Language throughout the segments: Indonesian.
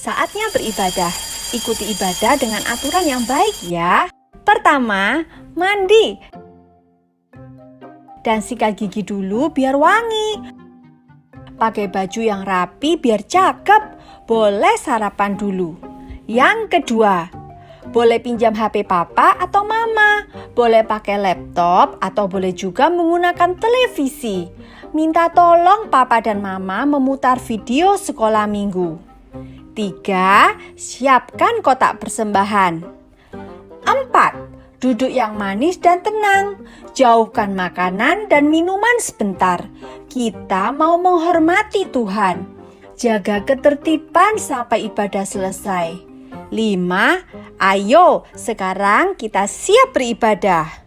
Saatnya beribadah. Ikuti ibadah dengan aturan yang baik ya. Pertama, mandi. Dan sikat gigi dulu biar wangi. Pakai baju yang rapi biar cakep. Boleh sarapan dulu. Yang kedua, boleh pinjam HP papa atau mama. Boleh pakai laptop atau boleh juga menggunakan televisi. Minta tolong papa dan mama memutar video sekolah minggu. 3. Siapkan kotak persembahan. 4. Duduk yang manis dan tenang. Jauhkan makanan dan minuman sebentar. Kita mau menghormati Tuhan. Jaga ketertiban sampai ibadah selesai. 5. Ayo, sekarang kita siap beribadah.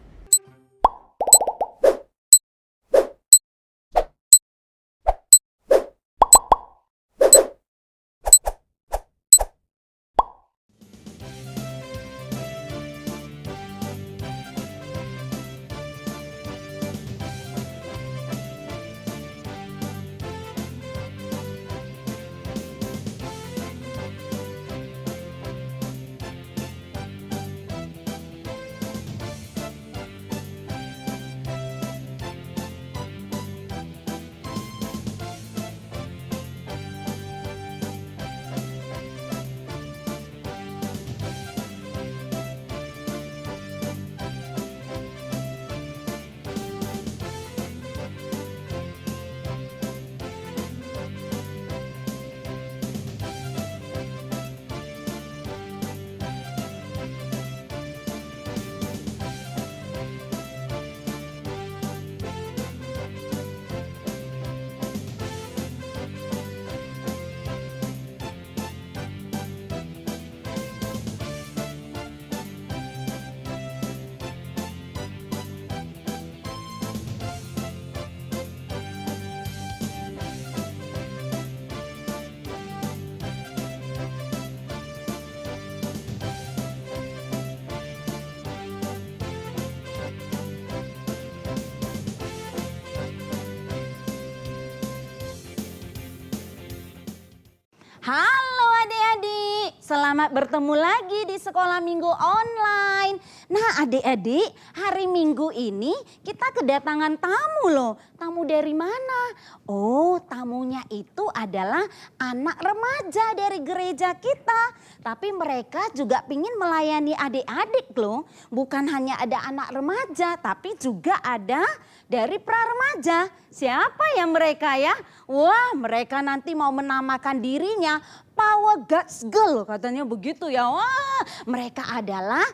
Halo adik-adik, selamat bertemu lagi di sekolah minggu online. Nah adik-adik, hari minggu ini kita kedatangan tamu loh. Tamu dari mana? Oh, tamunya itu adalah anak remaja dari gereja kita. Tapi mereka juga ingin melayani adik-adik loh. Bukan hanya ada anak remaja, tapi juga ada dari pra-remaja. Siapa ya mereka ya? Wah, mereka nanti mau menamakan dirinya Power God's Girl, katanya begitu ya. Wah, mereka adalah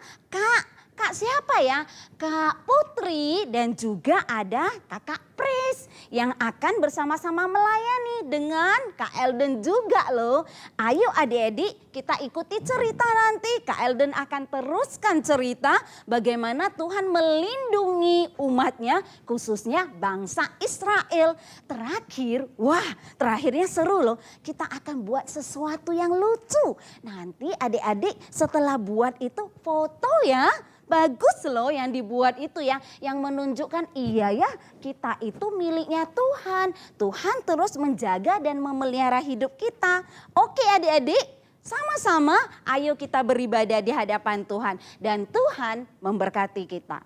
Kak siapa ya? Kak Putri dan juga ada Kakak Pris yang akan bersama-sama melayani dengan Kak Elden juga loh. Ayo adik-adik kita ikuti cerita nanti. Kak Elden akan teruskan cerita bagaimana Tuhan melindungi umatnya khususnya bangsa Israel. Terakhirnya seru loh. Kita akan buat sesuatu yang lucu. Nanti adik-adik setelah buat itu foto ya. Bagus loh yang dibuat itu ya, yang menunjukkan iya ya kita itu miliknya Tuhan. Tuhan terus menjaga dan memelihara hidup kita. Oke adik-adik, sama-sama ayo kita beribadah di hadapan Tuhan. Dan Tuhan memberkati kita.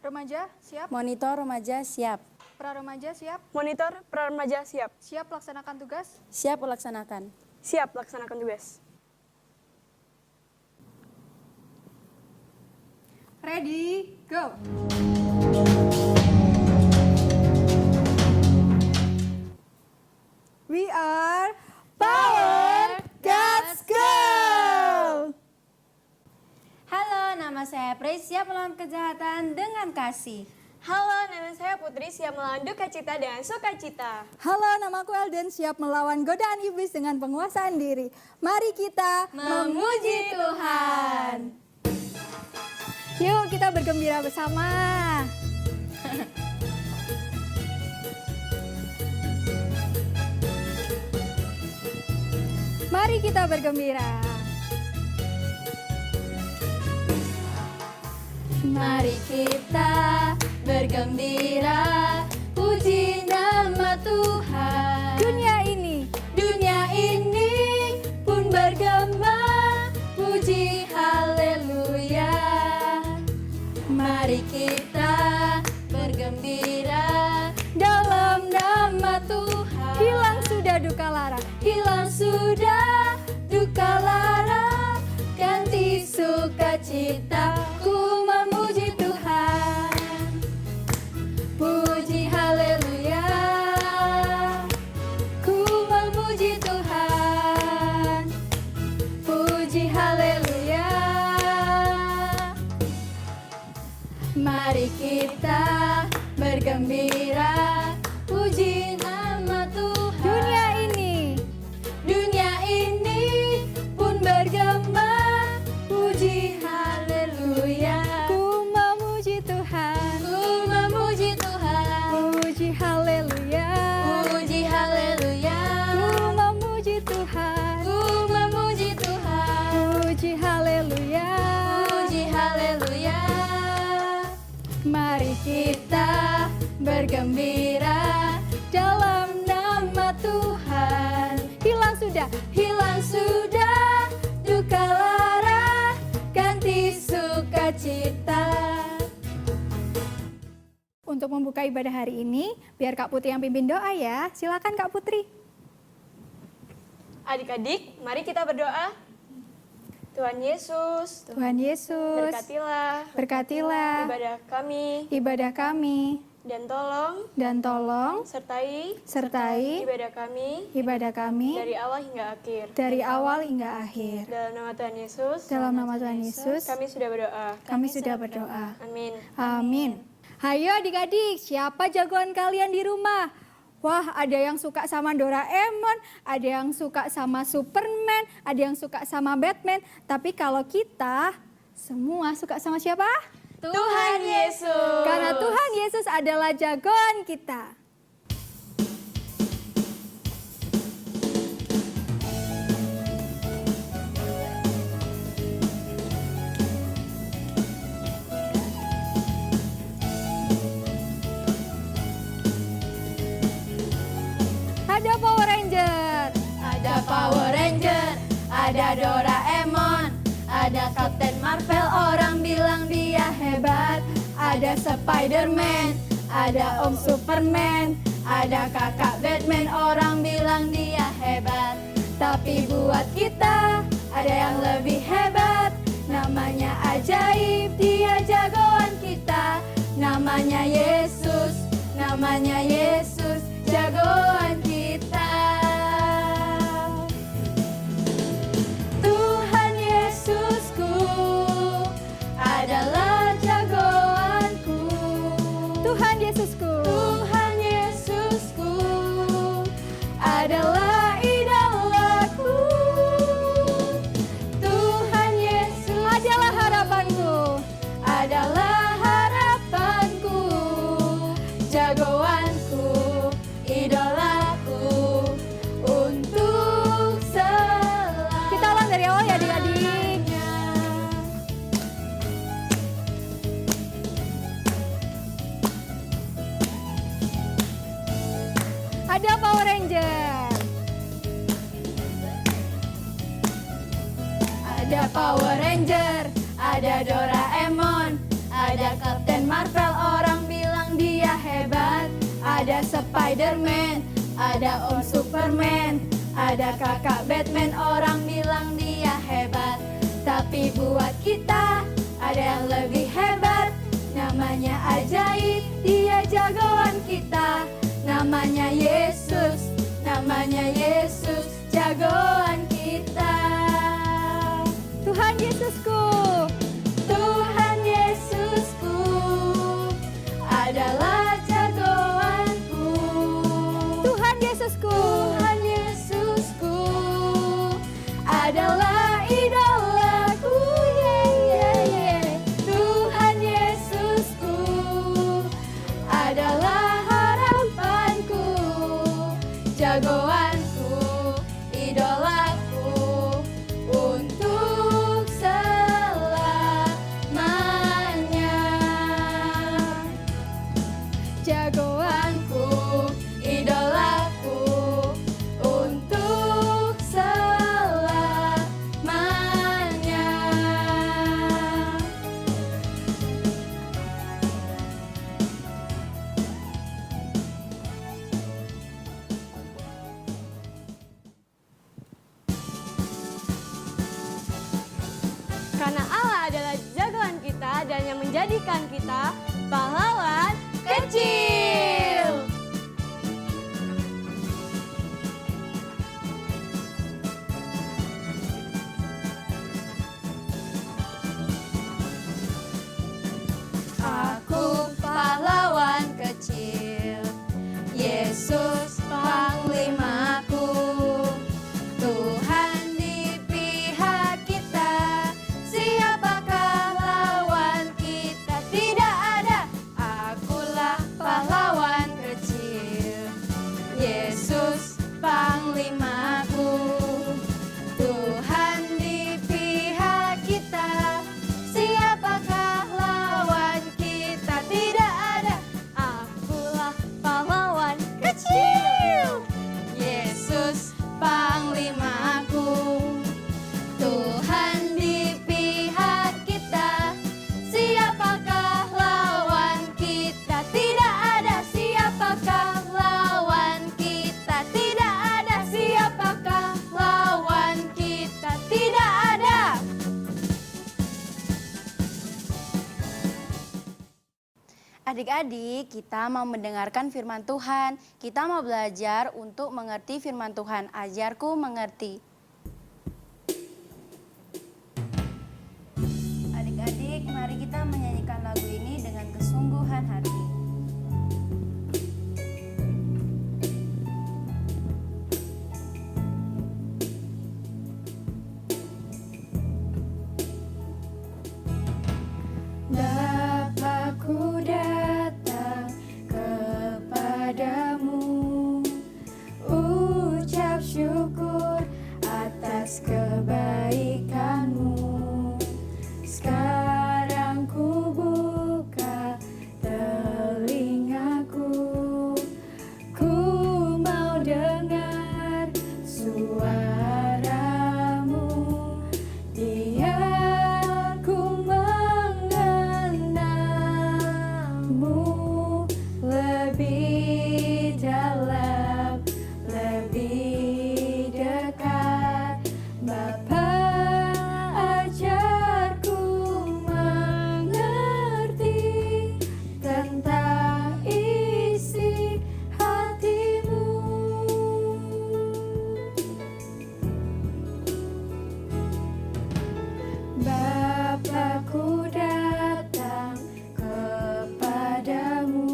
Remaja siap, Monitor remaja siap. pra-remaja siap, Monitor pra-remaja siap. siap laksanakan tugas. Siap melaksanakan. Siap laksanakan tugas. Ready, go. We are Power God's Girl. Halo, nama saya Pris, siap melawan kejahatan dengan kasih. Halo, nama saya Putri, siap melawan duka cita dengan sukacita. Halo, namaku Elden, siap melawan godaan iblis dengan penguasaan diri. Mari kita Memuji Tuhan. Yuk kita bergembira bersama. Mari kita bergembira. Mari kita bergembira, puji nama Tuhan. Dunia ini pun bergema, puji haleluya. Mari kita bergembira dalam nama Tuhan. hilang sudah duka lara. Hilang sudah duka lara, ganti sukacita. Ku memuji Tuhan, puji haleluya. Ku memuji Tuhan, puji haleluya. Mari kita bergembira, puji nama Tuhan. Dunia ini pun bergema, puji haleluya. Ku memuji Tuhan. Ku memuji Tuhan, Puji haleluya. puji haleluya. Ku memuji Tuhan. Ku memuji Tuhan, Puji haleluya. puji haleluya. Mari Kita bergembira dalam nama Tuhan. Hilang sudah duka lara, ganti sukacita. Untuk membuka ibadah hari ini, biar Kak Putri yang pimpin doa ya. Silakan Kak Putri. Adik-adik, mari kita berdoa. Tuhan Yesus, Tuhan Yesus, berkatilah berkatilah ibadah kami ibadah kami dan tolong sertai ibadah kami ibadah kami dari awal hingga akhir. dari awal hingga akhir. Dalam nama Tuhan Yesus, kami sudah berdoa. kami sudah berdoa. Amin. Amin. Hayo adik-adik, siapa jagoan kalian di rumah? Wah, ada yang suka sama Doraemon, ada yang suka sama Superman, ada yang suka sama Batman. Tapi kalau kita semua suka sama siapa? Tuhan Yesus. Karena Tuhan Yesus adalah jagoan kita. Ada Power Ranger, Ada Power Ranger, ada Doraemon, ada Captain Marvel, orang bilang dia hebat. Ada Spider-Man, ada Om Superman, ada kakak Batman, orang bilang dia hebat. Tapi buat kita ada yang lebih hebat, namanya ajaib, dia jagoan kita. Namanya Yesus, jagoan kita. Tuhan Yesusku adalah jagoanku. Tuhan Yesusku. Tuhan Yesusku adalah idolaku. Tuhan Yesus Adalah harapanku. adalah harapanku, jagoanku, idolaku untuk selamanya. Kita ulang dari awal ya adik-adik. Ada Power Ranger, Ada Power Ranger, ada Doraemon, ada Captain Marvel, orang bilang dia hebat. Ada Spider-Man, ada Om Superman, ada kakak Batman, orang bilang dia hebat. Tapi buat kita ada yang lebih hebat, namanya ajaib, dia jagoan kita. Namanya Yesus, jagoan kita. Tuhan Yesusku. Tuhan Yesusku adalah jagoanku. Tuhan Yesusku. Tuhan Yesusku adalah idolaku. Tuhan Yesusku adalah harapanku, jagoanku, idolaku untuk selamanya. menjadikan kita pahlawan kecil. Aku pahlawan kecil, Yesus panglimaku. Tuhan di pihak kita, siapakah lawan kita? Tidak ada. Akulah pahlawan kecil, Yesus panglimaku. Tuhan di pihak kita, siapakah lawan kita? Tidak ada. Akulah pahlawan kecil, Yesus panglimaku. Tuhan di pihak kita, siapakah lawan kita? Tidak ada. Siapakah lawan kita? Tidak ada. Siapakah lawan kita? Tidak ada. Adik-adik, kita mau mendengarkan firman Tuhan. Kita mau belajar untuk mengerti firman Tuhan. Ajarku mengerti. Adik-adik, mari kita menyanyikan lagu ini dengan kesungguhan hati. Bapa-Ku datang kepadamu, ucap syukur atas kebaikanmu. Sekarang ku buka telingaku, ku mau dengar suaramu. Biar ku mengenalmu lebih dalam, lebih dekat. Bapa, ajarku mengerti tentang isi hatimu. Bapa-Ku datang kepadamu,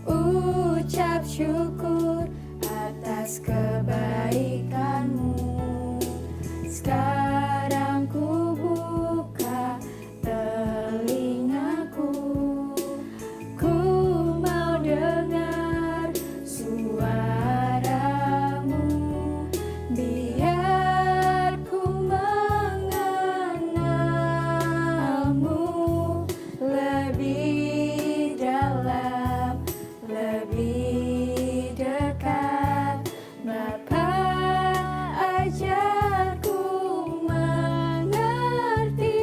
ucap syukur atas kebaikanmu. Sekarang ku buka telingaku, ku mau dengar suaramu. Biar ku mengenalmu lebih dalam, lebih dekat. Bapa, ajarku mengerti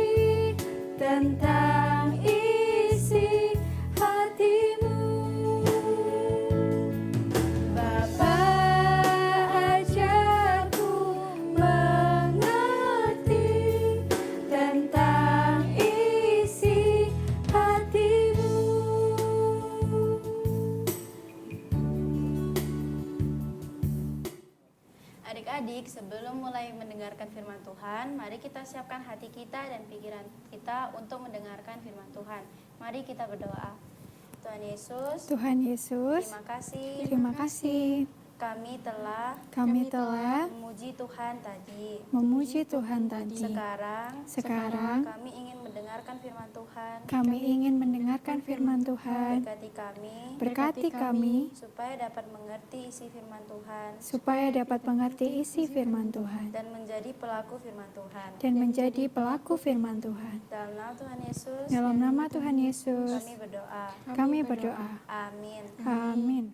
tentang isi hatimu. Bapa, ajarku mengerti tentang isi hatimu. Adik-adik, sebelum mulai mendengarkan firman Tuhan, mari kita siapkan hati kita dan pikiran kita untuk mendengarkan firman Tuhan. Mari kita berdoa. Tuhan Yesus, Tuhan Yesus, terima kasih terima kasih kami telah kami telah memuji Tuhan tadi. memuji Tuhan tadi. Sekarang Sekarang kami ingin mendengarkan firman Tuhan. kami ingin mendengarkan firman Tuhan. Berkati kami Berkati kami supaya dapat mengerti isi firman Tuhan supaya dapat mengerti isi firman Tuhan dan menjadi pelaku firman Tuhan. dan menjadi pelaku firman Tuhan. Dalam nama Tuhan Yesus, Dalam nama Tuhan Yesus, kami berdoa. kami berdoa. Amin. Amin.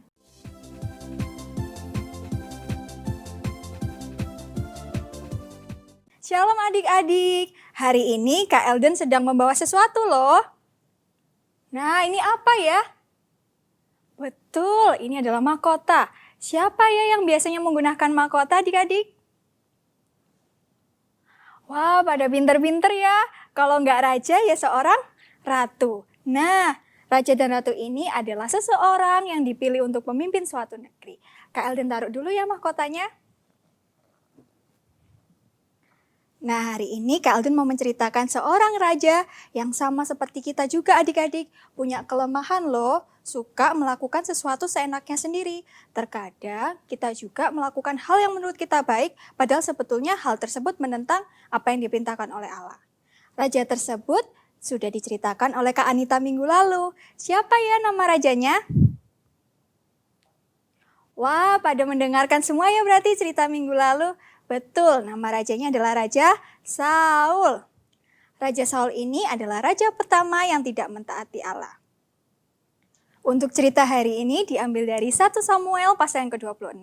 Shalom adik-adik, hari ini Kak Elden sedang membawa sesuatu loh. Nah, ini apa ya? Betul, ini adalah mahkota. Siapa ya yang biasanya menggunakan mahkota adik-adik? Wah, pada pinter-pinter ya. Kalau nggak raja ya seorang ratu. Nah, raja dan ratu ini adalah seseorang yang dipilih untuk memimpin suatu negeri. Kak Elden taruh dulu ya mahkotanya. Nah, hari ini Kak Alden mau menceritakan seorang raja yang sama seperti kita juga adik-adik. Punya kelemahan loh, suka melakukan sesuatu seenaknya sendiri. Terkadang kita juga melakukan hal yang menurut kita baik, padahal sebetulnya hal tersebut menentang apa yang diperintahkan oleh Allah. Raja tersebut sudah diceritakan oleh Kak Anita minggu lalu. Siapa ya nama rajanya? Wah, pada mendengarkan semua ya berarti cerita minggu lalu. Betul, nama rajanya adalah Raja Saul. Raja Saul ini adalah raja pertama yang tidak mentaati Allah. Untuk cerita hari ini diambil dari 1 Samuel pasal yang ke-26.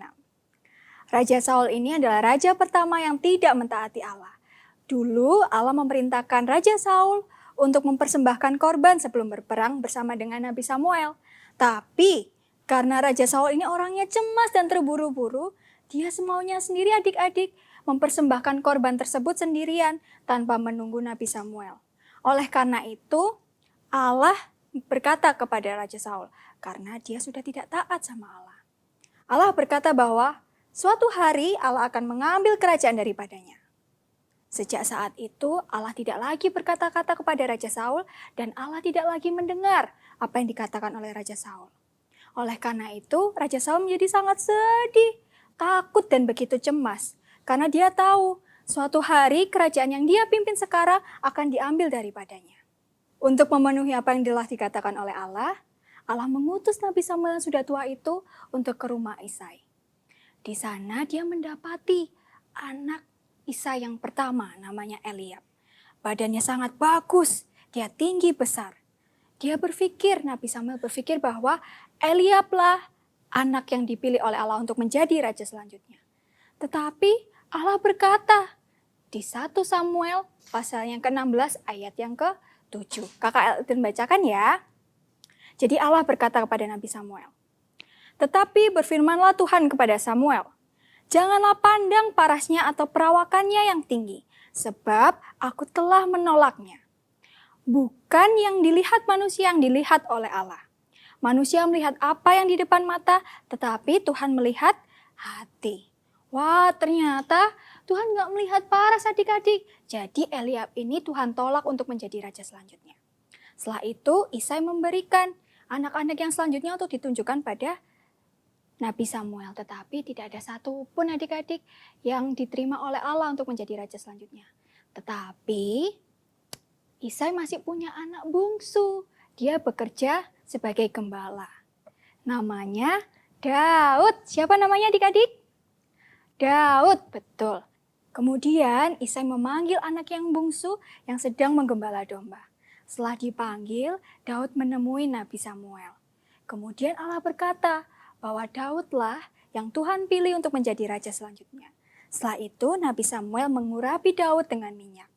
Raja Saul ini adalah raja pertama yang tidak mentaati Allah. Dulu Allah memerintahkan Raja Saul untuk mempersembahkan korban sebelum berperang bersama dengan Nabi Samuel. Tapi karena Raja Saul ini orangnya cemas dan terburu-buru, dia semaunya sendiri adik-adik mempersembahkan korban tersebut sendirian tanpa menunggu Nabi Samuel. Oleh karena itu Allah berkata kepada Raja Saul karena dia sudah tidak taat sama Allah. Allah berkata bahwa suatu hari Allah akan mengambil kerajaan daripadanya. Sejak saat itu Allah tidak lagi berkata-kata kepada Raja Saul dan Allah tidak lagi mendengar apa yang dikatakan oleh Raja Saul. Oleh karena itu Raja Saul menjadi sangat sedih, takut dan begitu cemas karena dia tahu suatu hari kerajaan yang dia pimpin sekarang akan diambil daripadanya. Untuk memenuhi apa yang telah dikatakan oleh Allah, Allah mengutus Nabi Samuel yang sudah tua itu untuk ke rumah Isai. Di sana dia mendapati anak Isai yang pertama namanya Eliab. Badannya sangat bagus, dia tinggi besar. Nabi Samuel berpikir bahwa Eliablah anak yang dipilih oleh Allah untuk menjadi raja selanjutnya. Tetapi Allah berkata di 1 Samuel pasal yang ke-16 ayat yang ke-7. Kakak Elden bacakan ya. Jadi Allah berkata kepada Nabi Samuel, "Tetapi berfirmanlah Tuhan kepada Samuel, janganlah pandang parasnya atau perawakannya yang tinggi, sebab aku telah menolaknya. Bukan yang dilihat manusia yang dilihat oleh Allah. Manusia melihat apa yang di depan mata, tetapi Tuhan melihat hati." Wah, ternyata Tuhan nggak melihat paras adik-adik. Jadi Eliab ini Tuhan tolak untuk menjadi raja selanjutnya. Setelah itu Isai memberikan anak-anak yang selanjutnya untuk ditunjukkan pada Nabi Samuel. Tetapi tidak ada satu pun adik-adik yang diterima oleh Allah untuk menjadi raja selanjutnya. Tetapi Isai masih punya anak bungsu. Dia bekerja sebagai gembala. Namanya Daud. Siapa namanya adik-adik? Daud, betul. Kemudian Isai memanggil anak yang bungsu yang sedang menggembala domba. Setelah dipanggil, Daud menemui Nabi Samuel. Kemudian Allah berkata bahwa Daudlah yang Tuhan pilih untuk menjadi raja selanjutnya. Setelah itu Nabi Samuel mengurapi Daud dengan minyak.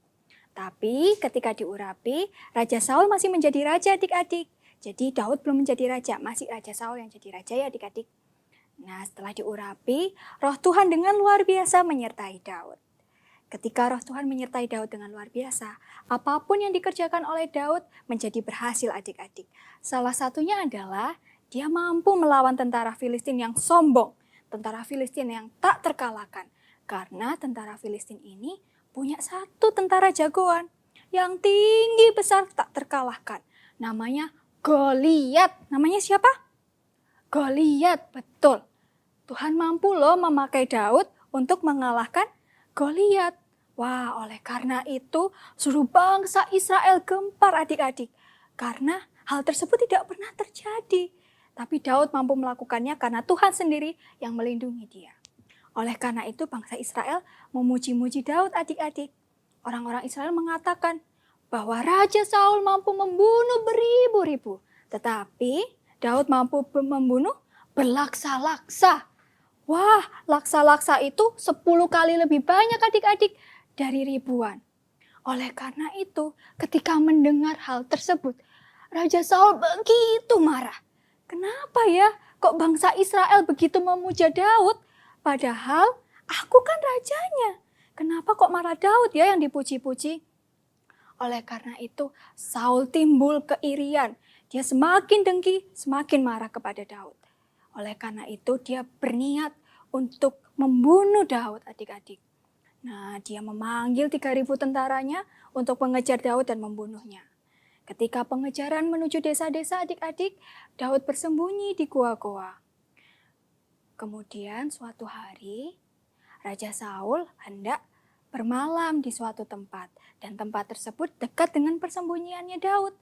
Tapi ketika diurapi, Raja Saul masih menjadi raja adik-adik. Jadi Daud belum menjadi raja, masih Raja Saul yang jadi raja ya adik-adik. Nah, setelah diurapi, roh Tuhan dengan luar biasa menyertai Daud. Ketika roh Tuhan menyertai Daud dengan luar biasa, apapun yang dikerjakan oleh Daud menjadi berhasil adik-adik. Salah satunya adalah dia mampu melawan tentara Filistin yang sombong, tentara Filistin yang tak terkalahkan. Karena tentara Filistin ini punya satu tentara jagoan yang tinggi besar tak terkalahkan. Namanya Goliat. Namanya siapa? Goliat, betul. Tuhan mampu loh memakai Daud untuk mengalahkan Goliat. Wah, oleh karena itu seluruh bangsa Israel gempar adik-adik. Karena hal tersebut tidak pernah terjadi. Tapi Daud mampu melakukannya karena Tuhan sendiri yang melindungi dia. Oleh karena itu bangsa Israel memuji-muji Daud adik-adik. Orang-orang Israel mengatakan bahwa Raja Saul mampu membunuh beribu-ribu. Tetapi Daud mampu membunuh berlaksa-laksa. Wah, laksa-laksa itu 10 kali lebih banyak adik-adik dari ribuan. Oleh karena itu, ketika mendengar hal tersebut, Raja Saul begitu marah. Kenapa ya kok bangsa Israel begitu memuja Daud? Padahal aku kan rajanya. Kenapa kok malah Daud ya yang dipuji-puji? Oleh karena itu, Saul timbul keirian. Dia semakin dengki, semakin marah kepada Daud. Oleh karena itu, dia berniat untuk membunuh Daud, adik-adik. Nah, dia memanggil 3.000 tentaranya untuk mengejar Daud dan membunuhnya. Ketika pengejaran menuju desa-desa, adik-adik, Daud bersembunyi di gua-gua. Kemudian suatu hari, Raja Saul hendak bermalam di suatu tempat. Dan tempat tersebut dekat dengan persembunyiannya Daud.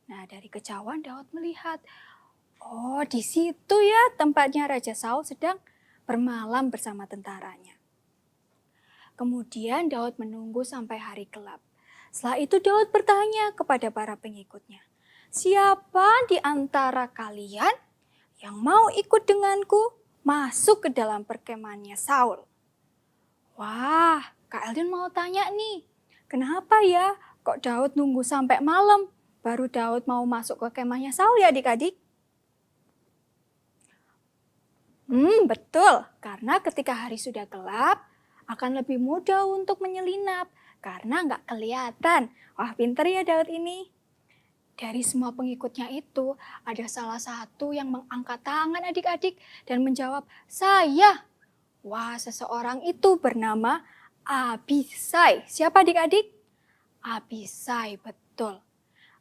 Nah, dari kejauhan Daud melihat, oh, di situ ya tempatnya Raja Saul sedang bermalam bersama tentaranya. Kemudian Daud menunggu sampai hari gelap. Setelah itu Daud bertanya kepada para pengikutnya, siapa di antara kalian yang mau ikut denganku masuk ke dalam perkemahannya Saul? Wah, Kak Eldin mau tanya nih, kenapa ya kok Daud nunggu sampai malam baru Daud mau masuk ke kemahnya Saul ya adik-adik? Betul, karena ketika hari sudah gelap, akan lebih mudah untuk menyelinap karena nggak kelihatan. Wah, pinter ya Daud ini. Dari semua pengikutnya itu, ada salah satu yang mengangkat tangan adik-adik dan menjawab, saya. Wah, seseorang itu bernama Abisai. Siapa adik-adik? Abisai, betul.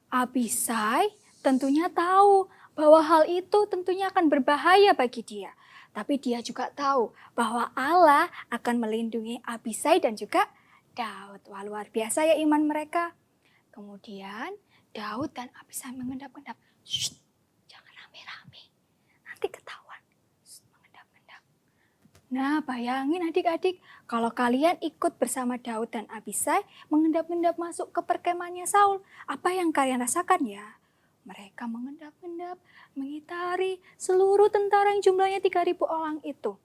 Abisai tentunya tahu bahwa hal itu tentunya akan berbahaya bagi dia. Tapi dia juga tahu bahwa Allah akan melindungi Abisai dan juga Daud. Wah, luar biasa ya iman mereka. Kemudian Daud dan Abisai mengendap-endap. Shh, jangan rame-rame. Nanti ketahuan. Mengendap-endap. Nah, bayangin adik-adik, kalau kalian ikut bersama Daud dan Abisai mengendap-endap masuk ke perkemahannya Saul, apa yang kalian rasakan ya? Mereka mengendap-endap, mengitari seluruh tentara yang jumlahnya 3.000 orang itu.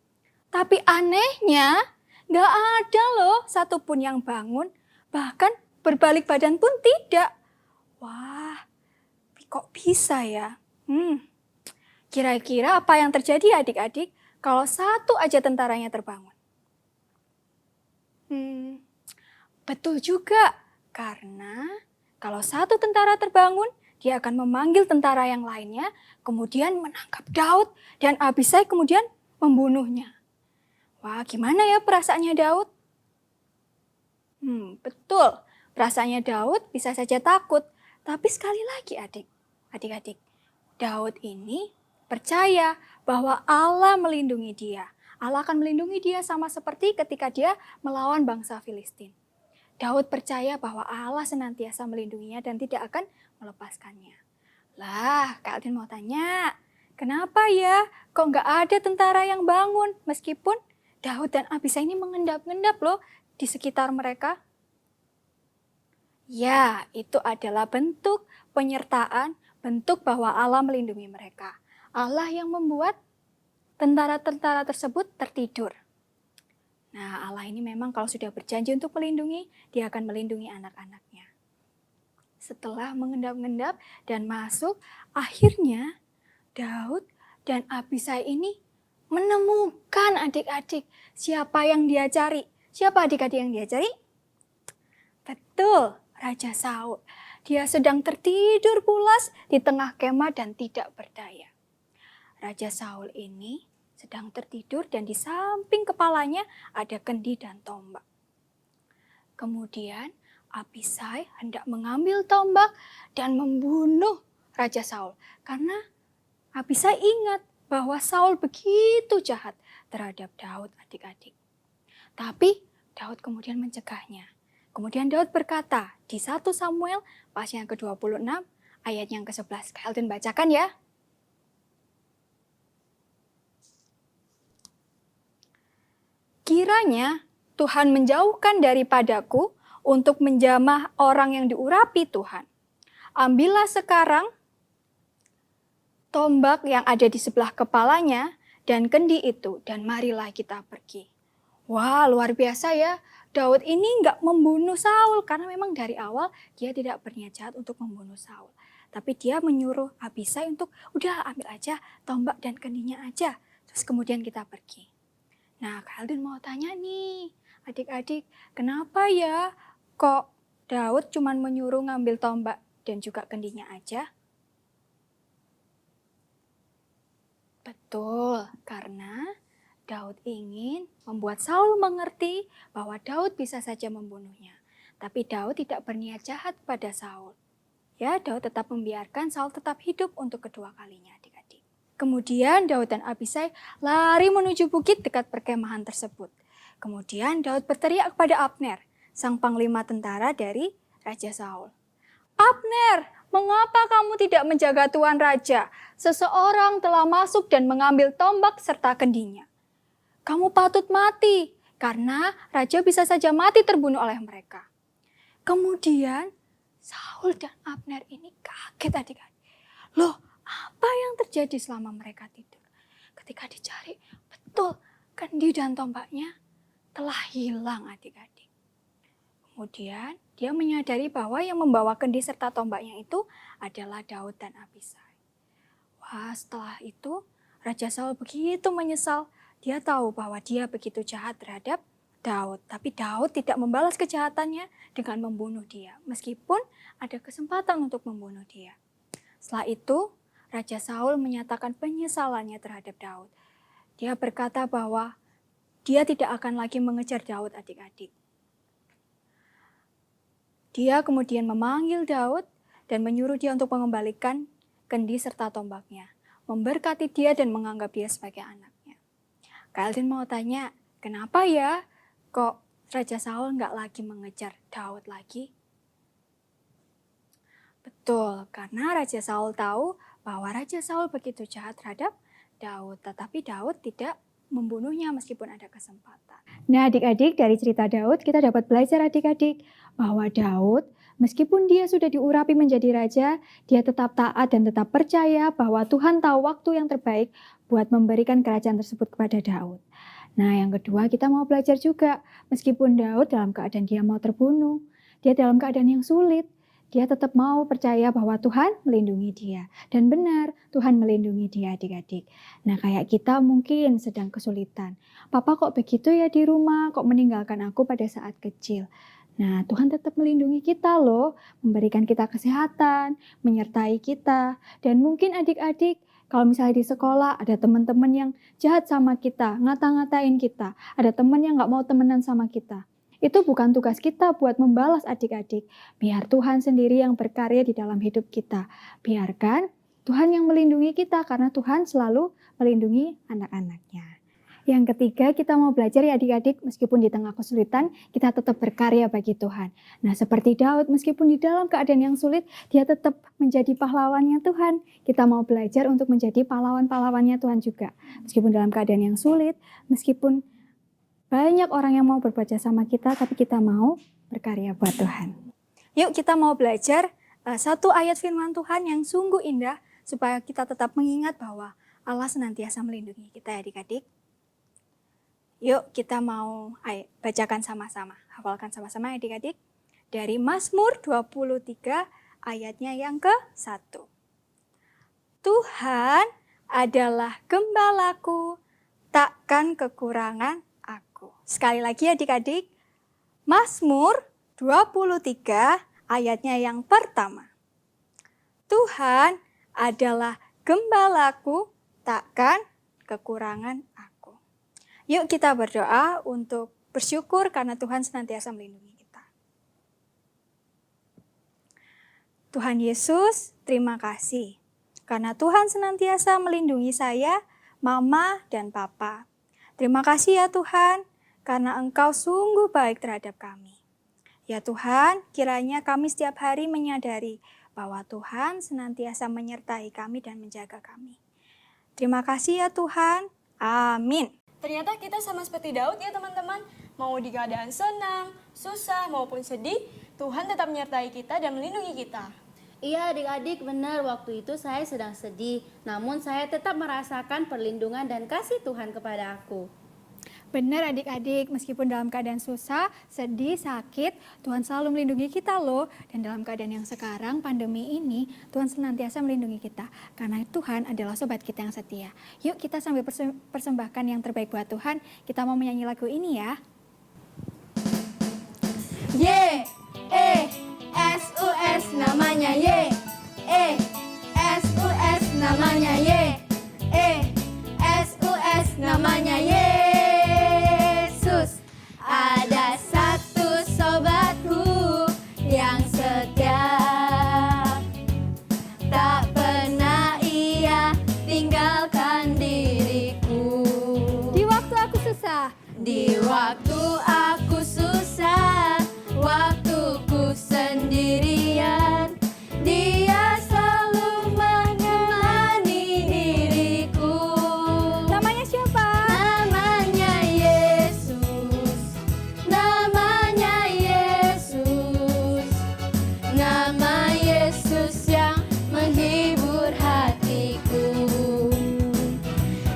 Tapi anehnya, gak ada loh satupun yang bangun, bahkan berbalik badan pun tidak. Wah, kok bisa ya? Kira-kira apa yang terjadi adik-adik kalau satu aja tentaranya terbangun? Betul juga, karena kalau satu tentara terbangun, dia akan memanggil tentara yang lainnya, kemudian menangkap Daud, dan Abisai kemudian membunuhnya. Wah, gimana ya perasaannya Daud? Betul, perasaannya Daud bisa saja takut. Tapi sekali lagi adik-adik, Daud ini percaya bahwa Allah melindungi dia. Allah akan melindungi dia sama seperti ketika dia melawan bangsa Filistin. Daud percaya bahwa Allah senantiasa melindunginya dan tidak akan melepaskannya. Lah, Kak Aldin mau tanya, kenapa ya kok nggak ada tentara yang bangun meskipun Daud dan Abisai ini mengendap-endap loh di sekitar mereka? Ya, itu adalah bentuk penyertaan, bentuk bahwa Allah melindungi mereka. Allah yang membuat tentara-tentara tersebut tertidur. Nah, Allah ini memang kalau sudah berjanji untuk melindungi, dia akan melindungi anak-anaknya. Setelah mengendap-endap dan masuk, akhirnya Daud dan Abisai ini menemukan adik-adik siapa yang dia cari. Siapa adik-adik yang dia cari? Betul, Raja Saul. Dia sedang tertidur pulas di tengah kemah dan tidak berdaya. Raja Saul ini sedang tertidur dan di samping kepalanya ada kendi dan tombak. Kemudian Abisai hendak mengambil tombak dan membunuh Raja Saul. Karena Abisai ingat bahwa Saul begitu jahat terhadap Daud adik-adik. Tapi Daud kemudian mencegahnya. Kemudian Daud berkata di 1 Samuel pasal yang ke-26 ayat yang ke-11. Kak Eldin bacakan ya. Kiranya Tuhan menjauhkan daripadaku untuk menjamah orang yang diurapi Tuhan. Ambillah sekarang tombak yang ada di sebelah kepalanya dan kendi itu dan marilah kita pergi. Wah, luar biasa ya. Daud ini nggak membunuh Saul karena memang dari awal dia tidak berniat jahat untuk membunuh Saul. Tapi dia menyuruh Abisai untuk udah ambil aja tombak dan kendinya aja. Terus kemudian kita pergi. Nah, Kak Aldin mau tanya nih, adik-adik, kenapa ya kok Daud cuma menyuruh ngambil tombak dan juga kendinya aja? Betul, karena Daud ingin membuat Saul mengerti bahwa Daud bisa saja membunuhnya. Tapi Daud tidak berniat jahat pada Saul. Ya, Daud tetap membiarkan Saul tetap hidup untuk kedua kalinya, adik-adik. Kemudian Daud dan Abisai lari menuju bukit dekat perkemahan tersebut. Kemudian Daud berteriak kepada Abner, sang panglima tentara dari Raja Saul. Abner, mengapa kamu tidak menjaga Tuan Raja? Seseorang telah masuk dan mengambil tombak serta kendinya. Kamu patut mati, karena Raja bisa saja mati terbunuh oleh mereka. Kemudian Saul dan Abner ini kaget adik-adik. Loh, apa yang terjadi selama mereka tidur? Ketika dicari, betul kendi dan tombaknya telah hilang adik-adik. Kemudian dia menyadari bahwa yang membawa kendi serta tombaknya itu adalah Daud dan Abisai. Wah, setelah itu Raja Saul begitu menyesal. Dia tahu bahwa dia begitu jahat terhadap Daud. Tapi Daud tidak membalas kejahatannya dengan membunuh dia. Meskipun ada kesempatan untuk membunuh dia. Setelah itu Raja Saul menyatakan penyesalannya terhadap Daud. Dia berkata bahwa dia tidak akan lagi mengejar Daud adik-adik. Dia kemudian memanggil Daud dan menyuruh dia untuk mengembalikan kendi serta tombaknya. Memberkati dia dan menganggap dia sebagai anaknya. Kalian mau tanya, kenapa ya kok Raja Saul nggak lagi mengejar Daud lagi? Betul, karena Raja Saul tahu bahwa Raja Saul begitu jahat terhadap Daud. Tetapi Daud tidak membunuhnya meskipun ada kesempatan. Nah adik-adik, dari cerita Daud kita dapat belajar adik-adik bahwa Daud meskipun dia sudah diurapi menjadi raja, dia tetap taat dan tetap percaya bahwa Tuhan tahu waktu yang terbaik buat memberikan kerajaan tersebut kepada Daud. Nah yang kedua kita mau belajar juga, meskipun Daud dalam keadaan dia mau terbunuh, dia dalam keadaan yang sulit, dia tetap mau percaya bahwa Tuhan melindungi dia. Dan benar, Tuhan melindungi dia adik-adik. Nah kayak kita mungkin sedang kesulitan. Papa kok begitu ya di rumah, kok meninggalkan aku pada saat kecil. Nah Tuhan tetap melindungi kita loh, memberikan kita kesehatan, menyertai kita. Dan mungkin adik-adik, kalau misalnya di sekolah ada teman-teman yang jahat sama kita, ngata-ngatain kita. Ada teman yang gak mau temenan sama kita. Itu bukan tugas kita buat membalas adik-adik. Biar Tuhan sendiri yang berkarya di dalam hidup kita. Biarkan Tuhan yang melindungi kita karena Tuhan selalu melindungi anak-anaknya. Yang ketiga kita mau belajar ya adik-adik, meskipun di tengah kesulitan kita tetap berkarya bagi Tuhan. Nah seperti Daud, meskipun di dalam keadaan yang sulit dia tetap menjadi pahlawannya Tuhan. Kita mau belajar untuk menjadi pahlawan-pahlawannya Tuhan juga. Meskipun dalam keadaan yang sulit, meskipun banyak orang yang mau berbaca sama kita, tapi kita mau berkarya buat Tuhan. Yuk kita mau belajar satu ayat firman Tuhan yang sungguh indah, supaya kita tetap mengingat bahwa Allah senantiasa melindungi kita ya adik-adik. Yuk kita mau bacakan sama-sama, hafalkan sama-sama ya adik-adik. Dari Mazmur 23 ayatnya yang ke-1. Tuhan adalah gembalaku, takkan kekurangan aku. Sekali lagi adik-adik, Mazmur 23 ayatnya yang pertama. Tuhan adalah gembalaku, takkan kekurangan aku. Yuk kita berdoa untuk bersyukur karena Tuhan senantiasa melindungi kita. Tuhan Yesus, terima kasih. Karena Tuhan senantiasa melindungi saya, Mama dan Papa. Terima kasih ya Tuhan, karena Engkau sungguh baik terhadap kami. Ya Tuhan, kiranya kami setiap hari menyadari bahwa Tuhan senantiasa menyertai kami dan menjaga kami. Terima kasih ya Tuhan. Amin. Ternyata kita sama seperti Daud ya teman-teman. Mau di keadaan senang, susah maupun sedih, Tuhan tetap menyertai kita dan melindungi kita. Iya adik-adik, benar waktu itu saya sedang sedih, namun saya tetap merasakan perlindungan dan kasih Tuhan kepada aku. Benar adik-adik, meskipun dalam keadaan susah, sedih, sakit, Tuhan selalu melindungi kita loh. Dan dalam keadaan yang sekarang, pandemi ini, Tuhan senantiasa melindungi kita. Karena Tuhan adalah sobat kita yang setia. Yuk kita sambil persembahkan yang terbaik buat Tuhan, kita mau menyanyi lagu ini ya. Ye, namanya Y. S-U-S namanya Y. S-U-S namanya Yesus. Ada satu sobatku yang setia, tak pernah ia tinggalkan diriku. Di waktu aku susah, Di waktu aku susah, waktuku sendirian, Dia selalu menemani diriku. namanya siapa? Namanya Yesus, namanya Yesus, nama Yesus yang menghibur hatiku.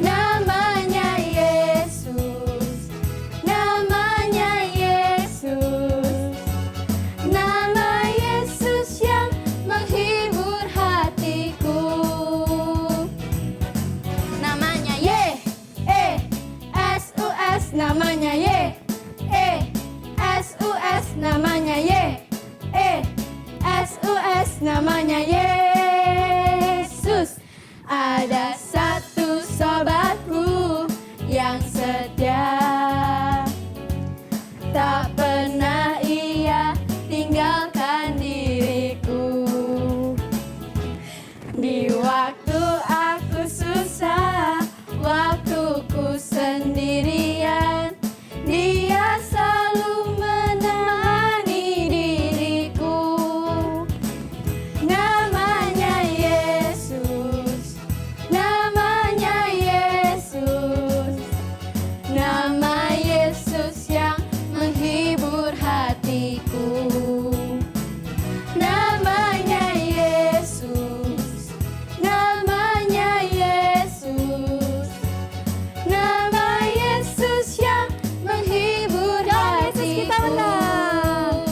Namanya Yesus, namanya Yesus, nama Yesus yang menghibur hatiku. Namanya S-U-S namanya S-U-S namanya S-U-S namanya Yesus. Ada satu sobatku yang setia, tak pernah ia tinggalkan diriku. Di waktu aku susah, waktuku sendirian, Dia selalu menemani diriku. Namanya Yesus, namanya Yesus, nama Yesus yang menghibur hatiku. Namanya Yesus, namanya Yesus, nama Yesus yang menghibur hatiku. Yesus kita menang.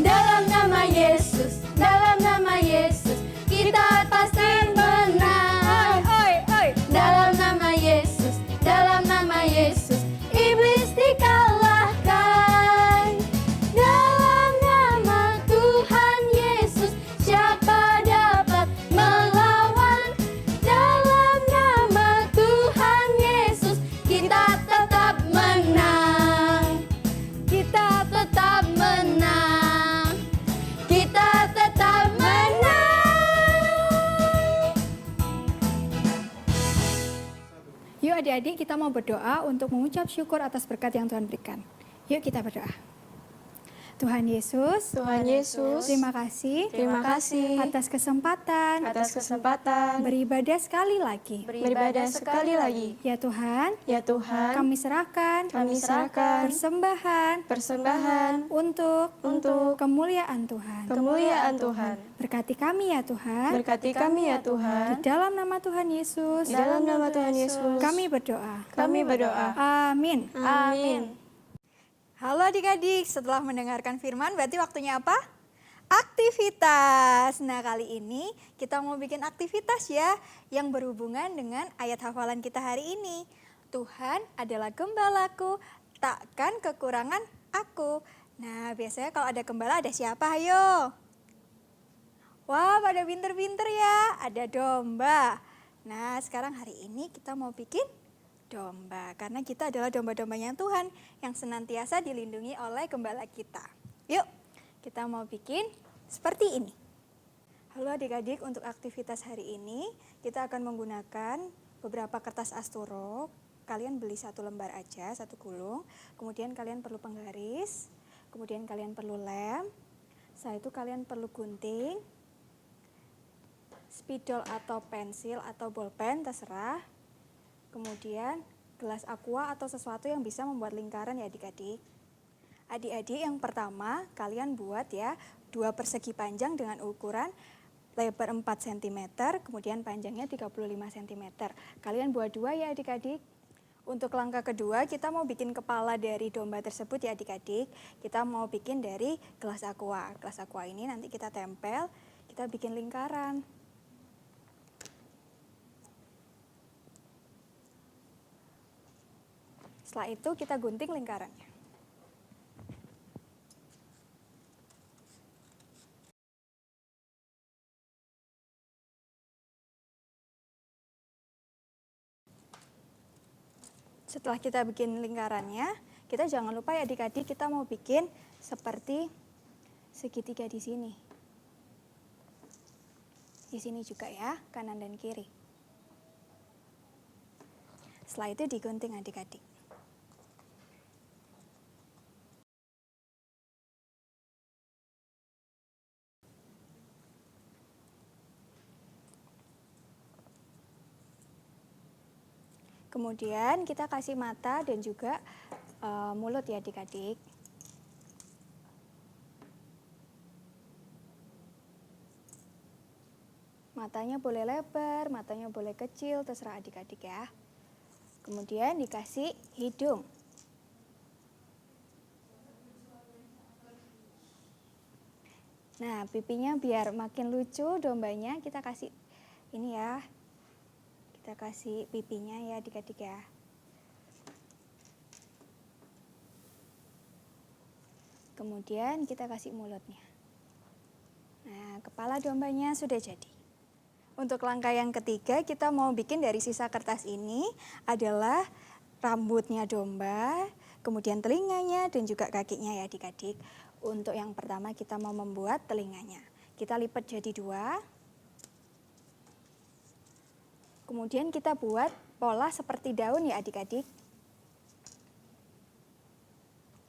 Dalam nama Yesus, dalam nama Yesus, kita pasti menang. Oi, oi. Dalam nama Yesus, dalam nama Yesus, iblis dikalahkan. Dalam nama Tuhan Yesus, siapa dapat melawan? Dalam nama Tuhan Yesus, kita tetap menang. Kita tetap menang. Kita tetap menang. Yuk adik-adik, kita mau berdoa untuk mengucap syukur atas berkat yang Tuhan berikan. Yuk kita berdoa. Tuhan Yesus, Tuhan Yesus, terima kasih terima kasih atas kesempatan atas kesempatan beribadah sekali lagi. beribadah sekali lagi. Ya Tuhan, Ya Tuhan, kami serahkan persembahan persembahan untuk kemuliaan Tuhan. kemuliaan Tuhan. Berkati kami ya Tuhan. Berkati kami ya Di Tuhan. dalam nama Tuhan Yesus, Di dalam nama Tuhan Yesus, kami berdoa. kami berdoa. Amin. Amin. Halo adik-adik, setelah mendengarkan firman berarti waktunya apa? Aktivitas. Nah kali ini kita mau bikin aktivitas ya yang berhubungan dengan ayat hafalan kita hari ini. Tuhan adalah gembalaku, takkan kekurangan aku. Nah biasanya kalau ada gembala ada siapa? Ayo. Wah pada pinter-pinter ya, ada domba. Nah sekarang hari ini kita mau bikin domba, karena kita adalah domba-dombanya Tuhan yang senantiasa dilindungi oleh gembala kita. Yuk, kita mau bikin seperti ini. Halo adik-adik, untuk aktivitas hari ini kita akan menggunakan beberapa kertas asturo. Kalian beli 1 lembar aja, 1 gulung. Kemudian kalian perlu penggaris, kemudian kalian perlu lem. Setelah itu kalian perlu gunting, spidol atau pensil atau bolpen, terserah. Kemudian gelas aqua atau sesuatu yang bisa membuat lingkaran ya adik-adik. Adik-adik yang pertama kalian buat ya 2 persegi panjang dengan ukuran lebar 4 cm, kemudian panjangnya 35 cm. Kalian buat 2 ya adik-adik. Untuk langkah kedua kita mau bikin kepala dari domba tersebut ya adik-adik. Kita mau bikin dari gelas aqua. Gelas aqua ini nanti kita tempel, kita bikin lingkaran. Setelah itu kita gunting lingkarannya. setelah kita bikin lingkarannya, kita jangan lupa ya adik-adik, kita mau bikin seperti segitiga di sini. Di sini juga ya, kanan dan kiri. Setelah itu digunting adik-adik. Kemudian kita kasih mata dan juga mulut ya adik-adik. Matanya boleh lebar, matanya boleh kecil, terserah adik-adik ya. Kemudian dikasih hidung. Nah, pipinya biar makin lucu dombanya, kita kasih ini ya. Kita kasih pipinya ya adik-adik ya. Kemudian kita kasih mulutnya. Nah, kepala dombanya sudah jadi. Untuk langkah yang ketiga, kita mau bikin dari sisa kertas ini adalah rambutnya domba, kemudian telinganya dan juga kakinya ya adik-adik. Untuk yang pertama kita mau membuat telinganya. Kita lipat jadi 2. Kemudian kita buat pola seperti daun ya adik-adik.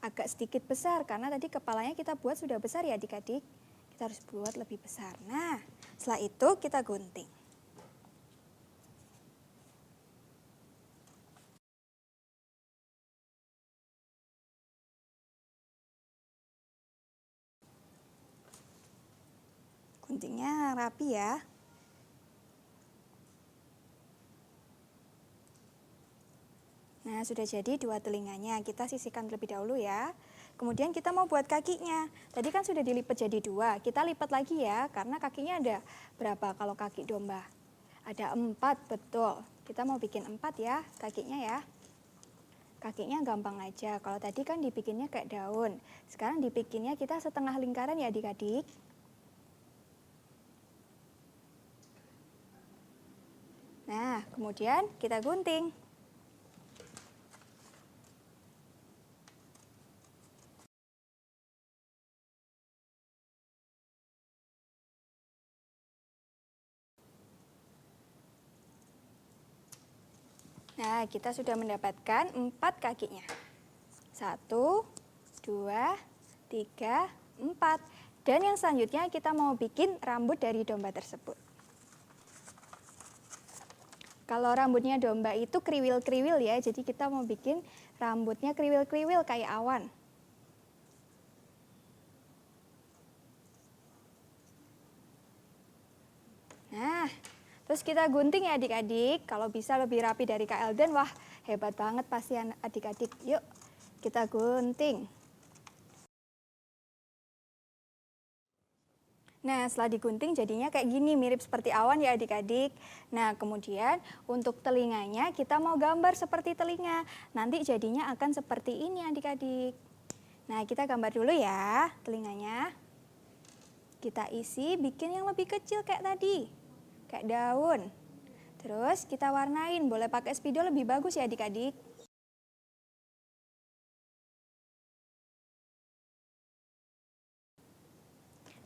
Agak sedikit besar karena tadi kepalanya kita buat sudah besar ya adik-adik. Kita harus buat lebih besar. Nah, setelah itu kita gunting. Guntingnya rapi ya. Nah, sudah jadi 2 telinganya. Kita sisihkan terlebih dahulu ya. Kemudian kita mau buat kakinya. Tadi kan sudah dilipat jadi 2. Kita lipat lagi ya, karena kakinya ada berapa kalau kaki domba? Ada 4, betul. Kita mau bikin 4 ya kakinya ya. Kakinya gampang aja. Kalau tadi kan dibikinnya kayak daun. Sekarang dibikinnya kita setengah lingkaran ya adik-adik. Nah, kemudian kita gunting. Nah, kita sudah mendapatkan 4 kakinya. 1, 2, 3, 4. Dan yang selanjutnya kita mau bikin rambut dari domba tersebut. Kalau rambutnya domba itu kriwil-kriwil ya, jadi kita mau bikin rambutnya kriwil-kriwil kayak awan. Nah, terus kita gunting ya adik-adik. Kalau bisa lebih rapi dari Kak Elden, wah hebat banget pasti adik-adik. Yuk kita gunting. Nah, setelah digunting jadinya kayak gini, mirip seperti awan ya adik-adik. Nah, kemudian untuk telinganya kita mau gambar seperti telinga. Nanti jadinya akan seperti ini adik-adik. Nah, kita gambar dulu ya telinganya. Kita isi, bikin yang lebih kecil kayak tadi. Kayak daun. Terus kita warnain, boleh pakai spidol lebih bagus ya adik-adik.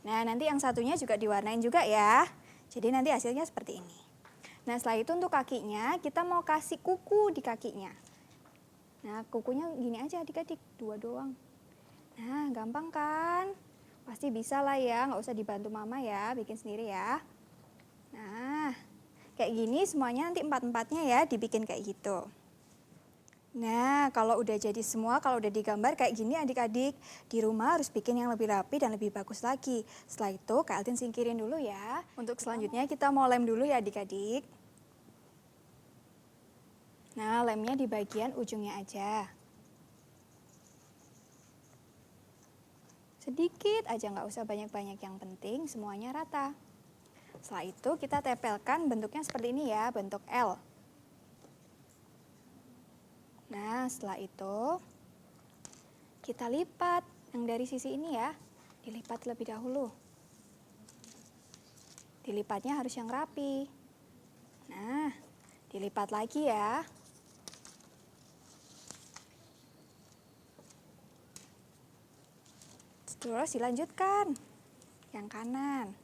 Nah, nanti yang satunya juga diwarnain juga ya. Jadi nanti hasilnya seperti ini. Nah, setelah itu untuk kakinya, kita mau kasih kuku di kakinya. Nah, kukunya gini aja adik-adik, 2 doang. Nah, gampang kan? Pasti bisa lah ya, nggak usah dibantu mama ya, bikin sendiri ya. Nah, kayak gini semuanya nanti 4-4-nya ya, dibikin kayak gitu. Nah, kalau udah jadi semua, kalau udah digambar kayak gini adik-adik, di rumah harus bikin yang lebih rapi dan lebih bagus lagi. Setelah itu, Kak Altin singkirin dulu ya. Untuk selanjutnya kita mau lem dulu ya adik-adik. Nah, lemnya di bagian ujungnya aja. Sedikit aja, nggak usah banyak-banyak, yang penting semuanya rata. Setelah itu kita tempelkan bentuknya seperti ini ya, bentuk L. Nah, setelah itu kita lipat yang dari sisi ini ya, dilipat terlebih dahulu. Dilipatnya harus yang rapi. Nah, dilipat lagi ya. Terus dilanjutkan yang kanan.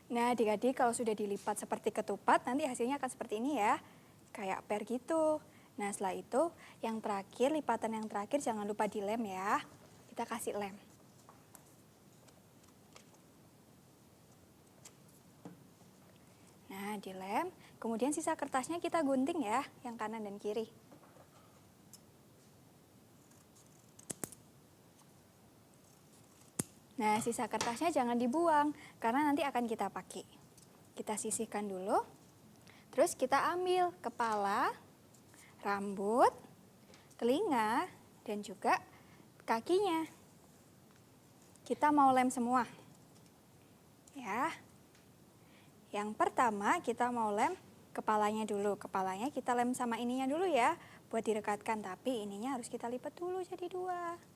Nah, adik-adik kalau sudah dilipat seperti ketupat, nanti hasilnya akan seperti ini ya. Kayak per gitu. Nah, setelah itu yang terakhir, lipatan yang terakhir jangan lupa dilem ya. Kita kasih lem. Nah, dilem. Kemudian sisa kertasnya kita gunting ya, yang kanan dan kiri. Nah, sisa kertasnya jangan dibuang, karena nanti akan kita pakai. Kita sisihkan dulu. Terus kita ambil kepala, rambut, telinga, dan juga kakinya. Kita mau lem semua. Ya. Yang pertama kita mau lem kepalanya dulu. Kepalanya kita lem sama ininya dulu ya, buat direkatkan. Tapi ininya harus kita lipat dulu jadi 2.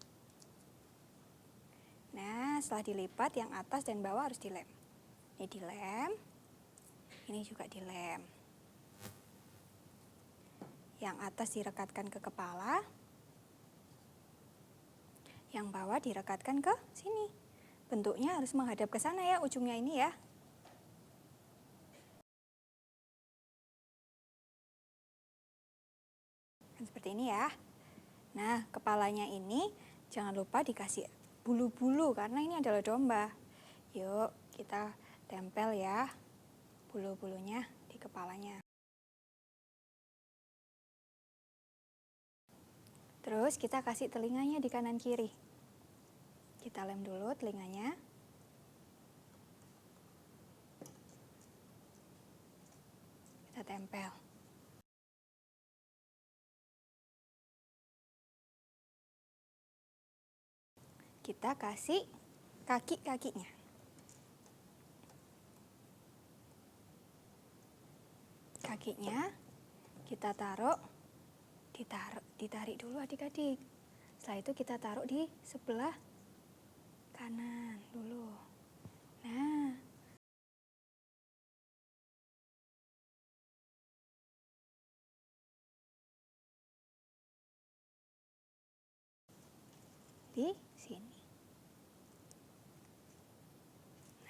Nah, setelah dilipat yang atas dan bawah harus dilem. Ini dilem, ini juga dilem. Yang atas direkatkan ke kepala, yang bawah direkatkan ke sini. Bentuknya harus menghadap ke sana ya, ujungnya ini ya. Seperti ini ya. Nah, kepalanya ini jangan lupa dikasih bulu-bulu karena ini adalah domba. Yuk, kita tempel ya bulu-bulunya di kepalanya. Terus kita kasih telinganya di kanan kiri. Kita lem dulu telinganya. Kita tempel. Kita kasih kaki-kakinya. Kakinya kita ditarik dulu adik-adik. Setelah itu kita taruh di sebelah kanan dulu. Nah, di sini.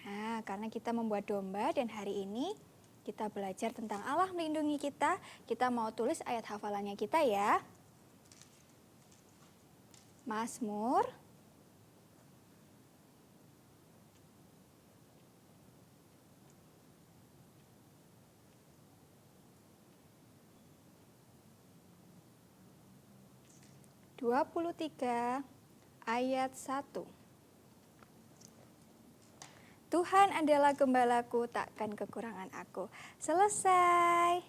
Nah, karena kita membuat domba dan hari ini kita belajar tentang Allah melindungi kita mau tulis ayat hafalannya kita ya. Mazmur 23 ayat 1. Tuhan adalah gembalaku, takkan kekurangan aku. Selesai.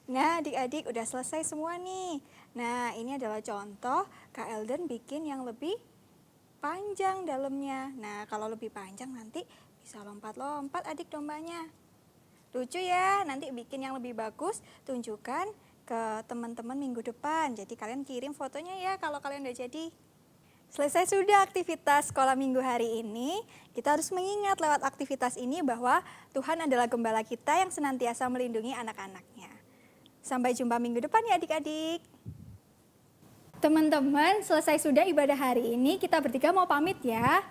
Nah, adik-adik udah selesai semua nih. Nah, ini adalah contoh Kak Elden bikin yang lebih panjang dalamnya. Nah, kalau lebih panjang nanti bisa lompat-lompat adik dombanya. Lucu ya, nanti bikin yang lebih bagus, tunjukkan ke teman-teman minggu depan. Jadi kalian kirim fotonya ya kalau kalian udah jadi. Selesai sudah aktivitas sekolah minggu hari ini. Kita harus mengingat lewat aktivitas ini bahwa Tuhan adalah gembala kita yang senantiasa melindungi anak-anaknya. Sampai jumpa minggu depan ya adik-adik. Teman-teman, selesai sudah ibadah hari ini. Kita bertiga mau pamit ya.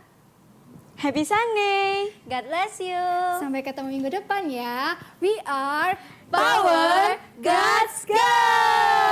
Happy Sunday! God bless you. Sampai ketemu minggu depan ya. We are Power God's God!